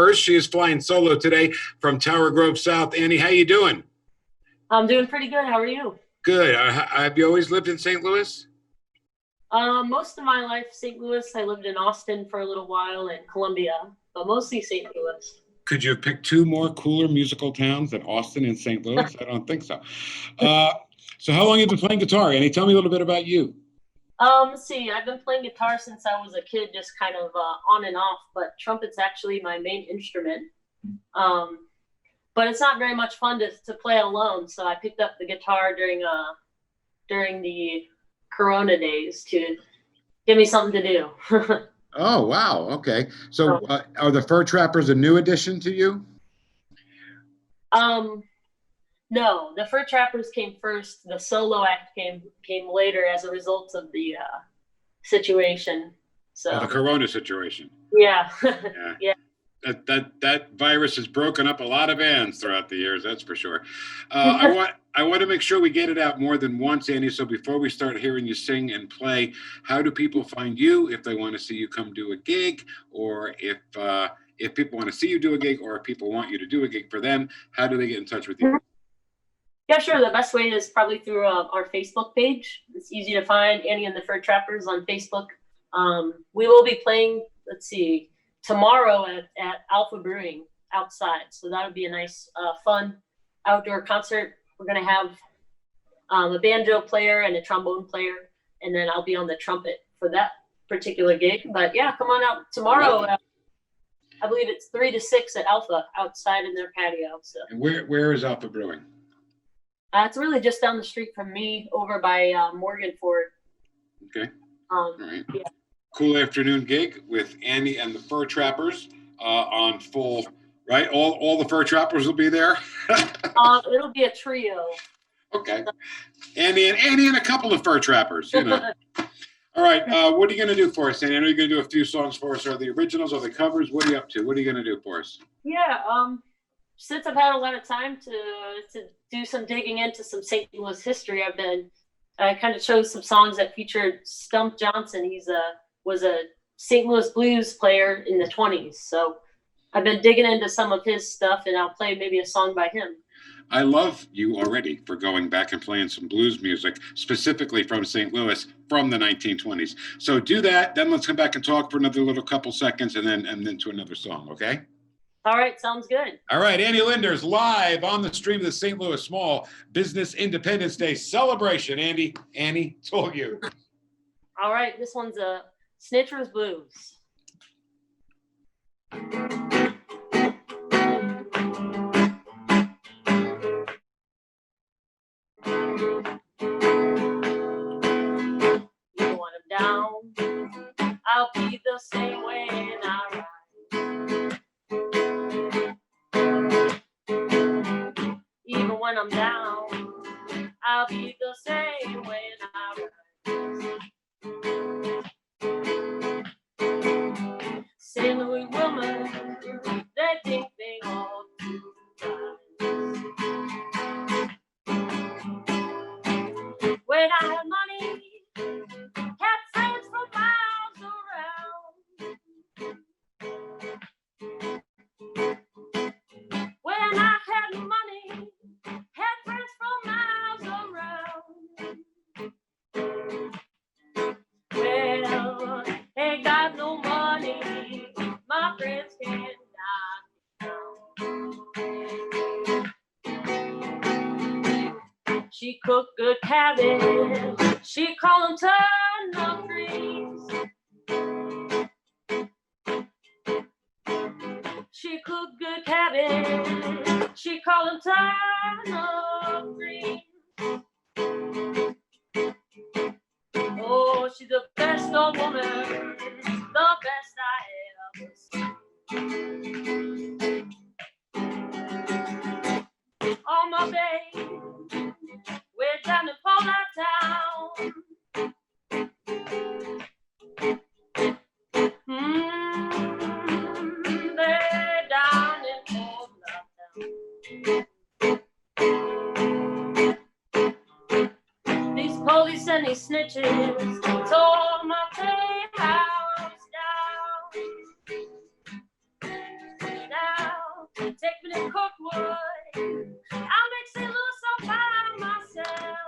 FurTrappers. She is flying solo today from Tower Grove South. Annie, how you doing? I'm doing pretty good. How are you? Good. Have you always lived in St. Louis? Most of my life, St. Louis. I lived in Austin for a little while and Columbia, but mostly St. Louis. Could you have picked two more cooler musical towns than Austin and St. Louis? I don't think so. So how long have you been playing guitar, Annie? Tell me a little bit about you. Let's see. I've been playing guitar since I was a kid, just kind of on and off, but trumpet's actually my main instrument. But it's not very much fun to play alone, so I picked up the guitar during the Corona days to give me something to do. Oh, wow. Okay. So are the FurTrappers a new addition to you? No, the FurTrappers came first. The solo act came later as a result of the situation. So the Corona situation. Yeah. Yeah. Yeah. That virus has broken up a lot of bands throughout the years, that's for sure. I want to make sure we get it out more than once, Annie. So before we start hearing you sing and play, how do people find you if they want to see you come do a gig, or if people want to see you do a gig, or if people want you to do a gig for them? How do they get in touch with you? Yeah, sure. The best way is probably through our Facebook page. It's easy to find, Annie and the FurTrappers on Facebook. We will be playing, let's see, tomorrow at Alpha Brewing outside. So that would be a nice, fun outdoor concert. We're going to have a banjo player and a trombone player, and then I'll be on the trumpet for that particular gig. But yeah, come on out tomorrow. I believe it's 3 to 6 at Alpha outside in their patio. So. And where is Alpha Brewing? It's really just down the street from me over by Morgan Ford. Okay. All right. Yeah. Cool afternoon gig with Annie and the FurTrappers on full, right? All the FurTrappers will be there. It'll be a trio. Okay. Annie and a couple of FurTrappers, you know. All right. What are you going to do for us, Annie? I know you're going to do a few songs for us. Are the originals or the covers? What are you up to? What are you going to do for us? Yeah. Since I've had a lot of time to do some digging into some St. Louis history, I kind of chose some songs that featured Stump Johnson. He was a St. Louis blues player in the 20s. So I've been digging into some of his stuff, and I'll play maybe a song by him. I love you already for going back and playing some blues music, specifically from St. Louis from the 1920s. So do that, then let's come back and talk for another little couple seconds, and then to another song, okay? All right, sounds good. All right, Annie Linders live on the stream of the St. Louis Small Business Independence Day celebration. Annie, it's all you. All right, this one's a Snitcher's Blues. Even when I'm down, I'll be the same way when I ride. Even when I'm down, I'll be the same when I rise. St. Louis woman, they think they all too nice. When I had money, had friends for miles around. When I had money, had friends for miles around. Well, ain't got no money, my friends can't knock. She cooked good cabbage, she called them turnip greens. She cooked good cabbage, she called them turnip greens. Oh, she's the best old woman, the best I ever seen. On my bay, we're down in Paula Town. They're down in Paula Town. These police and these snitches tore my playhouse down. Take me to Kirkwood. I'll make St. Louis all by myself.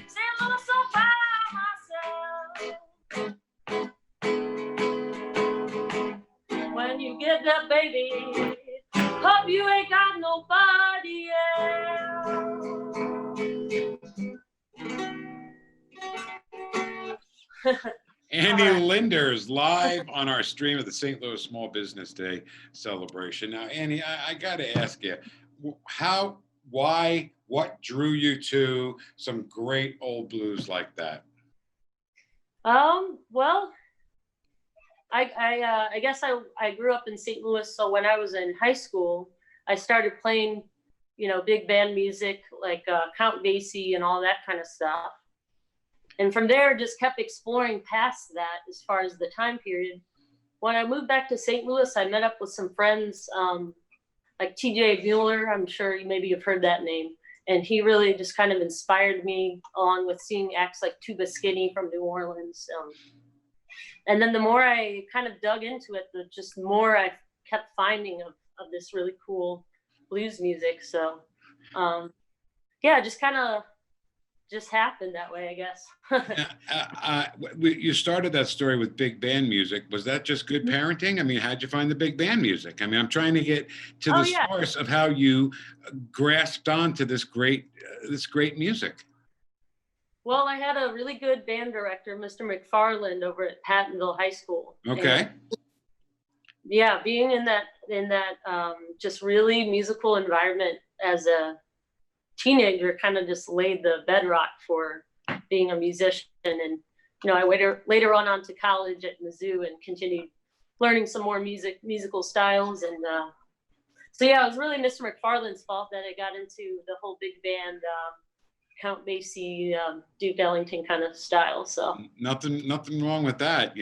St. Louis all by myself. When you get that baby, hope you ain't got nobody else. Andy All right. Linders live on our stream of the St. Louis Small Business Day celebration. Now, Andy, I got to ask you, how, why, what drew you to some great old blues like that? Well, I guess I grew up in St. Louis, so when I was in high school, I started playing, big band music like Count Basie and all that kind of stuff. And from there, just kept exploring past that as far as the time period. When I moved back to St. Louis, I met up with some friends like TJ Mueller. I'm sure maybe you've heard that name. And he really just kind of inspired me, along with seeing acts like Tuba Skinny from New Orleans. And then the more I kind of dug into it, the just more I kept finding of this really cool blues music. So yeah, just kind of just happened that way, I guess. You started that story with big band music. Was that just good parenting? I mean, how'd you find the big band music? I mean, I'm trying to get to the source of how you grasped onto this great music. Well, I had a really good band director, Mr. McFarland, over at Pattonville High School. Okay. And yeah, being in that just really musical environment as a teenager kind of just laid the bedrock for being a musician. And I later on to college at Mizzou and continued learning some more musical styles. And so yeah, it was really Mr. McFarland's fault that I got into the whole big band Count Basie, Duke Ellington kind of style. So nothing wrong with that,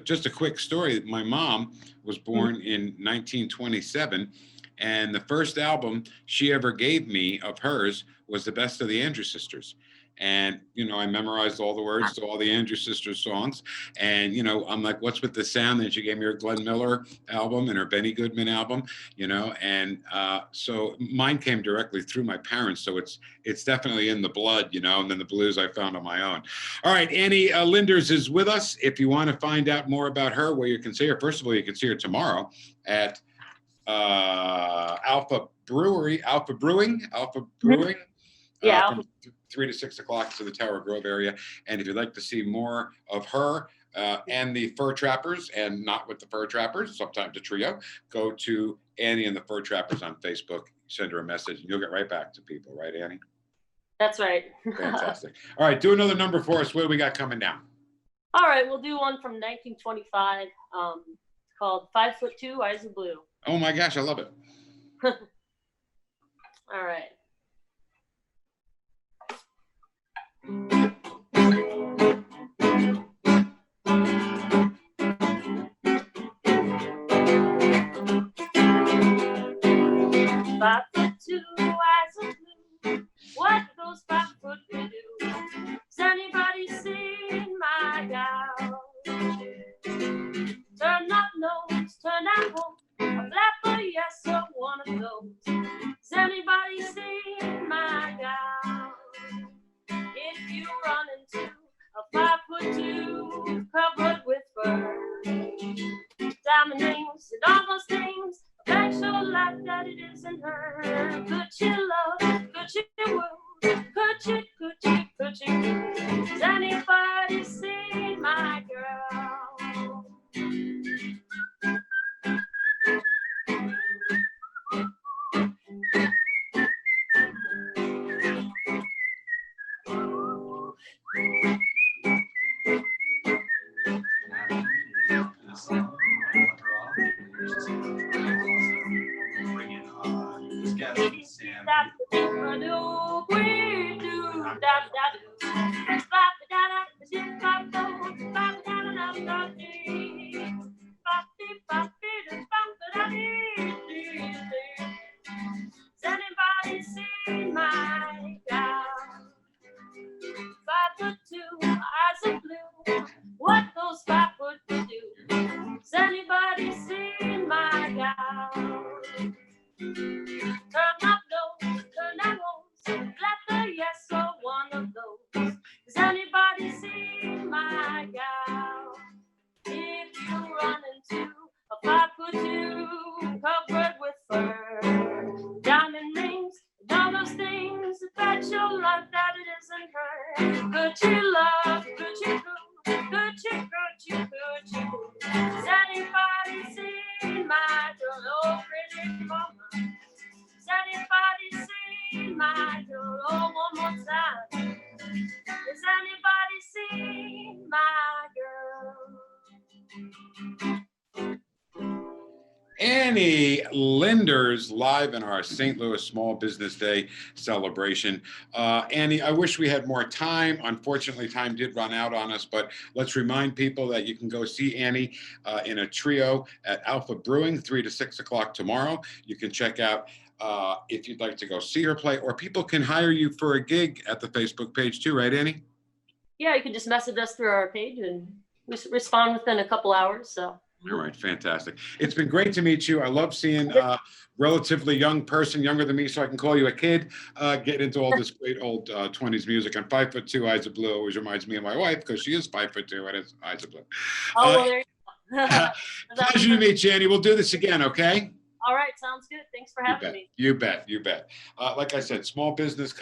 just a quick story. My mom was born in 1927. And the first album she ever gave me of hers was The Best of the Andrews Sisters. And, I memorized all the words to all the Andrews Sisters songs. And, I'm like, what's with the sound? And she gave me her Glenn Miller album and her Benny Goodman album, and so mine came directly through my parents. So it's definitely in the blood, and then the blues I found on my own. All right, Annie Linders is with us. If you want to find out more about her, where you can see her, first of all, you can see her tomorrow at Alpha Brewing. yeah, from 3 to 6 o'clock to the Tower Grove area. And if you'd like to see more of her and the FurTrappers, and not with the FurTrappers, sometimes a trio, go to Annie and the FurTrappers on Facebook. Send her a message, and you'll get right back to people, right, Annie? That's right. Fantastic. All right, do another number for us. What do we got coming down? All right, we'll do one from 1925 called 5'2", Eyes of Blue. Oh my gosh, I love it. All right. Five foot two, eyes of blue. What those 5 foot can do? Has anybody seen my gal? Turn up nose, turn at home. A flapper, yes, or one of those. Has anybody seen my gal? If you run into a 5'2", covered with fur, diamond rings and all those things, make sure like that it isn't her. Could she love? Could she woo? Could she? Has anybody seen my girl? Anybody seen my gal? 5'2", eyes of blue. Annie Linders live in our St. Louis Small Business Day celebration. Annie, I wish we had more time. Unfortunately, time did run out on us, but let's remind people that you can go see Annie in a trio at Alpha Brewing, 3 to 6 o'clock tomorrow. You can check out if you'd like to go see her play, or people can hire you for a gig at the Facebook page too, right, Annie? Yeah, you can just message us through our page and respond within a couple hours. So. All right, fantastic. It's been great to meet you. I love seeing a relatively young person, younger than me, so I can call you a kid, get into all this great old 20s music. I'm 5'2", eyes of blue. Always reminds me of my wife because she is 5'2" and has eyes of blue. Oh, well, there you go. Pleasure to meet you, Annie. We'll do this again, okay? All right, sounds good. Thanks for having me. You bet. Like I said, small business